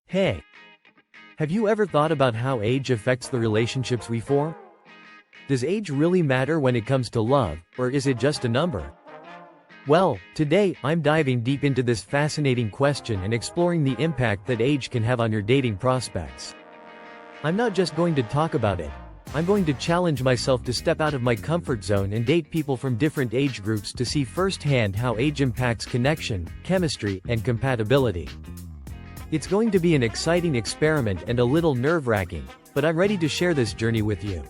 Hey, have you ever thought about how age affects the relationships we form? Does age really matter when it comes to love, or is it just a number? Well, today, I'm diving deep into this fascinating question and exploring the impact that age can have on your dating prospects. I'm not just going to talk about it. I'm going to challenge myself to step out of my comfort zone and date people from different age groups to see firsthand how age impacts connection, chemistry, and compatibility. It's going to be an exciting experiment and a little nerve-wracking, but I'm ready to share this journey with you.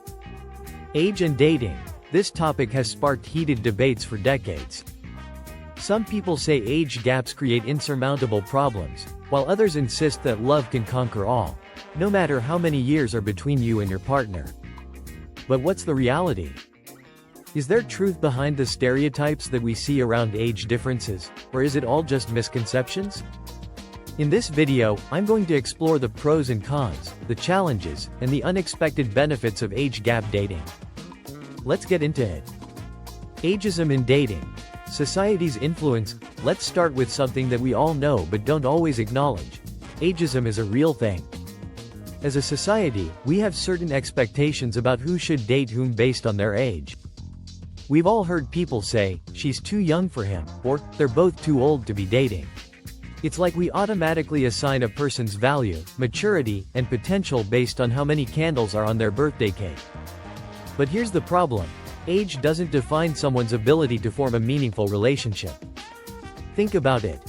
Age and dating. This topic has sparked heated debates for decades. Some people say age gaps create insurmountable problems, while others insist that love can conquer all, no matter how many years are between you and your partner. But what's the reality? Is there truth behind the stereotypes that we see around age differences, or is it all just misconceptions? In this video, I'm going to explore the pros and cons, the challenges, and the unexpected benefits of age gap dating. Let's get into it. Ageism in dating. Society's influence. Let's start with something that we all know but don't always acknowledge. Ageism is a real thing. As a society, we have certain expectations about who should date whom based on their age. We've all heard people say, "She's too young for him," or "They're both too old to be dating." It's like we automatically assign a person's value, maturity, and potential based on how many candles are on their birthday cake. But here's the problem. Age doesn't define someone's ability to form a meaningful relationship. Think about it.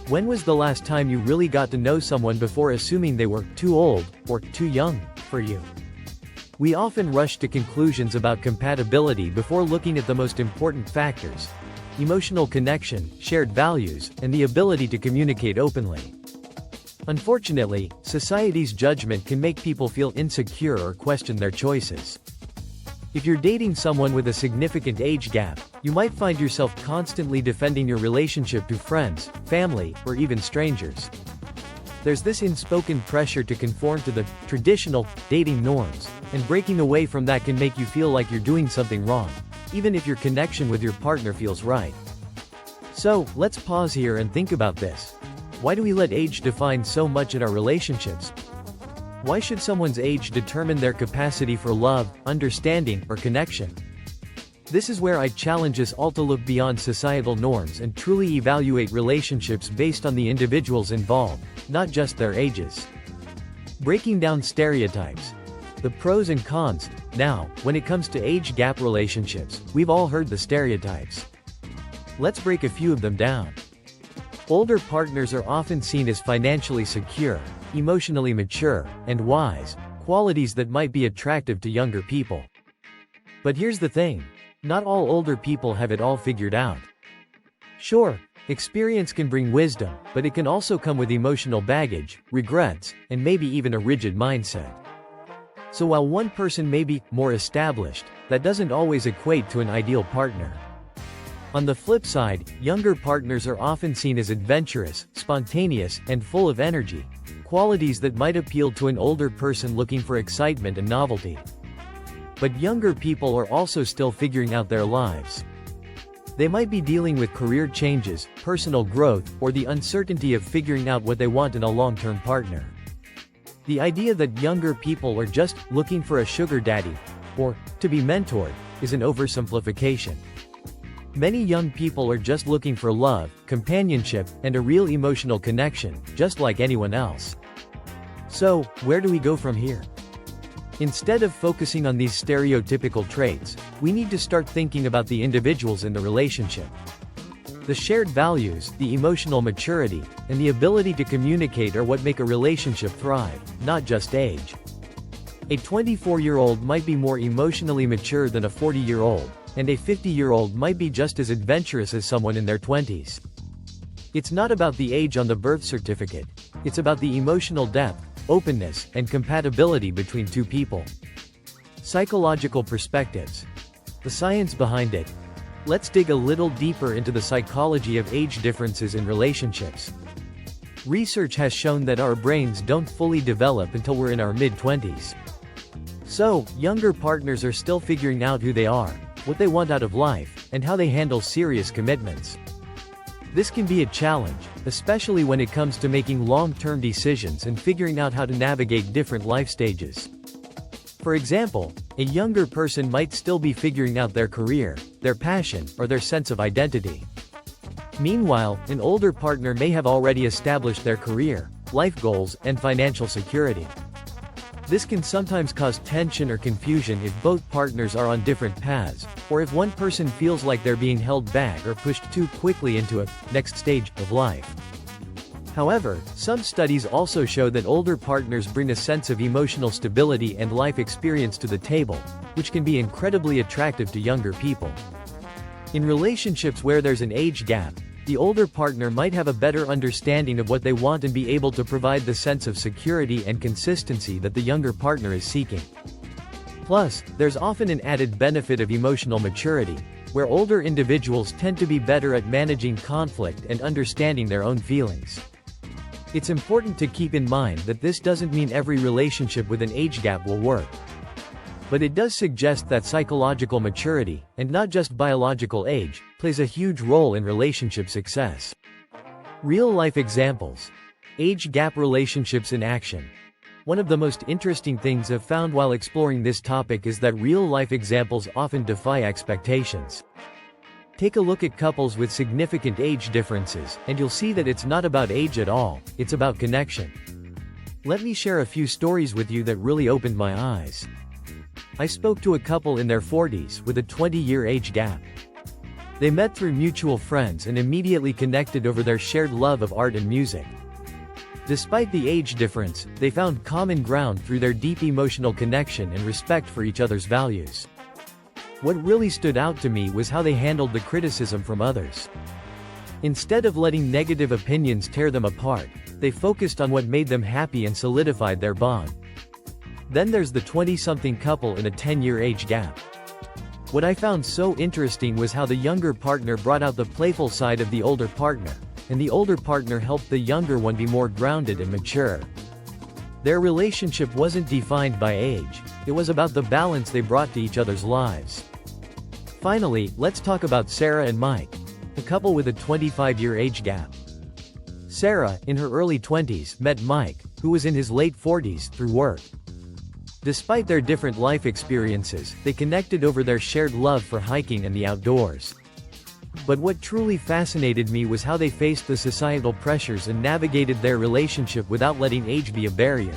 When was the last time you really got to know someone before assuming they were too old or too young for you? We often rush to conclusions about compatibility before looking at the most important factors: emotional connection, shared values, and the ability to communicate openly. Unfortunately, society's judgment can make people feel insecure or question their choices. If you're dating someone with a significant age gap, you might find yourself constantly defending your relationship to friends, family, or even strangers. There's this unspoken pressure to conform to the traditional dating norms, and breaking away from that can make you feel like you're doing something wrong, even if your connection with your partner feels right. So, let's pause here and think about this. Why do we let age define so much in our relationships? Why should someone's age determine their capacity for love, understanding, or connection? This is where I challenge us all to look beyond societal norms and truly evaluate relationships based on the individuals involved, not just their ages. Breaking down stereotypes. The pros and cons. Now, when it comes to age gap relationships, we've all heard the stereotypes. Let's break a few of them down. Older partners are often seen as financially secure, emotionally mature, and wise, qualities that might be attractive to younger people. But here's the thing. Not all older people have it all figured out. Sure, experience can bring wisdom, but it can also come with emotional baggage, regrets, and maybe even a rigid mindset. So while one person may be more established, that doesn't always equate to an ideal partner. On the flip side, younger partners are often seen as adventurous, spontaneous, and full of energy, qualities that might appeal to an older person looking for excitement and novelty. But younger people are also still figuring out their lives. They might be dealing with career changes, personal growth, or the uncertainty of figuring out what they want in a long-term partner. The idea that younger people are just looking for a sugar daddy, or to be mentored, is an oversimplification. Many young people are just looking for love, companionship, and a real emotional connection, just like anyone else. So, where do we go from here? Instead of focusing on these stereotypical traits, we need to start thinking about the individuals in the relationship. The shared values, the emotional maturity, and the ability to communicate are what make a relationship thrive, not just age. A 24-year-old might be more emotionally mature than a 40-year-old, and a 50-year-old might be just as adventurous as someone in their 20s. It's not about the age on the birth certificate. It's about the emotional depth, openness, and compatibility between two people. Psychological perspectives. The science behind it. Let's dig a little deeper into the psychology of age differences in relationships. Research has shown that our brains don't fully develop until we're in our mid-20s. So, younger partners are still figuring out who they are, what they want out of life, and how they handle serious commitments. This can be a challenge, especially when it comes to making long-term decisions and figuring out how to navigate different life stages. For example, a younger person might still be figuring out their career, their passion, or their sense of identity. Meanwhile, an older partner may have already established their career, life goals, and financial security. This can sometimes cause tension or confusion if both partners are on different paths, or if one person feels like they're being held back or pushed too quickly into a next stage of life. However, some studies also show that older partners bring a sense of emotional stability and life experience to the table, which can be incredibly attractive to younger people. In relationships where there's an age gap, the older partner might have a better understanding of what they want and be able to provide the sense of security and consistency that the younger partner is seeking. Plus, there's often an added benefit of emotional maturity, where older individuals tend to be better at managing conflict and understanding their own feelings. It's important to keep in mind that this doesn't mean every relationship with an age gap will work. But it does suggest that psychological maturity, and not just biological age, plays a huge role in relationship success. Real-life examples. Age gap relationships in action. One of the most interesting things I've found while exploring this topic is that real-life examples often defy expectations. Take a look at couples with significant age differences, and you'll see that it's not about age at all, it's about connection. Let me share a few stories with you that really opened my eyes. I spoke to a couple in their 40s with a 20-year age gap. They met through mutual friends and immediately connected over their shared love of art and music. Despite the age difference, they found common ground through their deep emotional connection and respect for each other's values. What really stood out to me was how they handled the criticism from others. Instead of letting negative opinions tear them apart, they focused on what made them happy and solidified their bond. Then there's the 20-something couple in a 10-year age gap. What I found so interesting was how the younger partner brought out the playful side of the older partner, and the older partner helped the younger one be more grounded and mature. Their relationship wasn't defined by age, it was about the balance they brought to each other's lives. Finally, let's talk about Sarah and Mike, a couple with a 25-year age gap. Sarah, in her early 20s, met Mike, who was in his late 40s, through work. Despite their different life experiences, they connected over their shared love for hiking and the outdoors. But what truly fascinated me was how they faced the societal pressures and navigated their relationship without letting age be a barrier.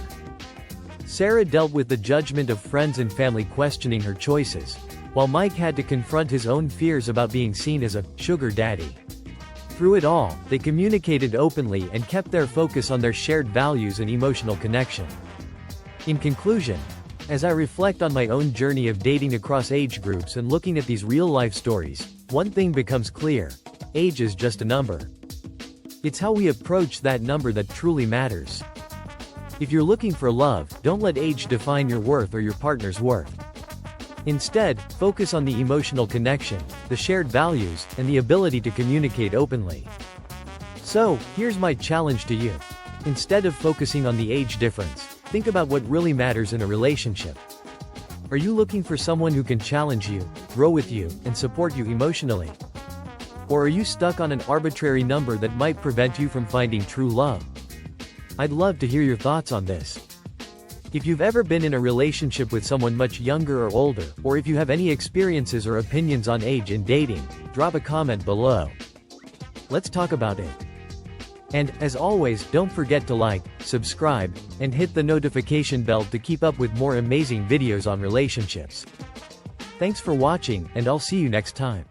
Sarah dealt with the judgment of friends and family questioning her choices, while Mike had to confront his own fears about being seen as a sugar daddy. Through it all, they communicated openly and kept their focus on their shared values and emotional connection. In conclusion, as I reflect on my own journey of dating across age groups and looking at these real-life stories, one thing becomes clear: age is just a number. It's how we approach that number that truly matters. If you're looking for love, don't let age define your worth or your partner's worth. Instead, focus on the emotional connection, the shared values, and the ability to communicate openly. So, here's my challenge to you. Instead of focusing on the age difference, think about what really matters in a relationship. Are you looking for someone who can challenge you, grow with you, and support you emotionally? Or are you stuck on an arbitrary number that might prevent you from finding true love? I'd love to hear your thoughts on this. If you've ever been in a relationship with someone much younger or older, or if you have any experiences or opinions on age in dating, drop a comment below. Let's talk about it. And, as always, don't forget to like, subscribe, and hit the notification bell to keep up with more amazing videos on relationships. Thanks for watching, and I'll see you next time.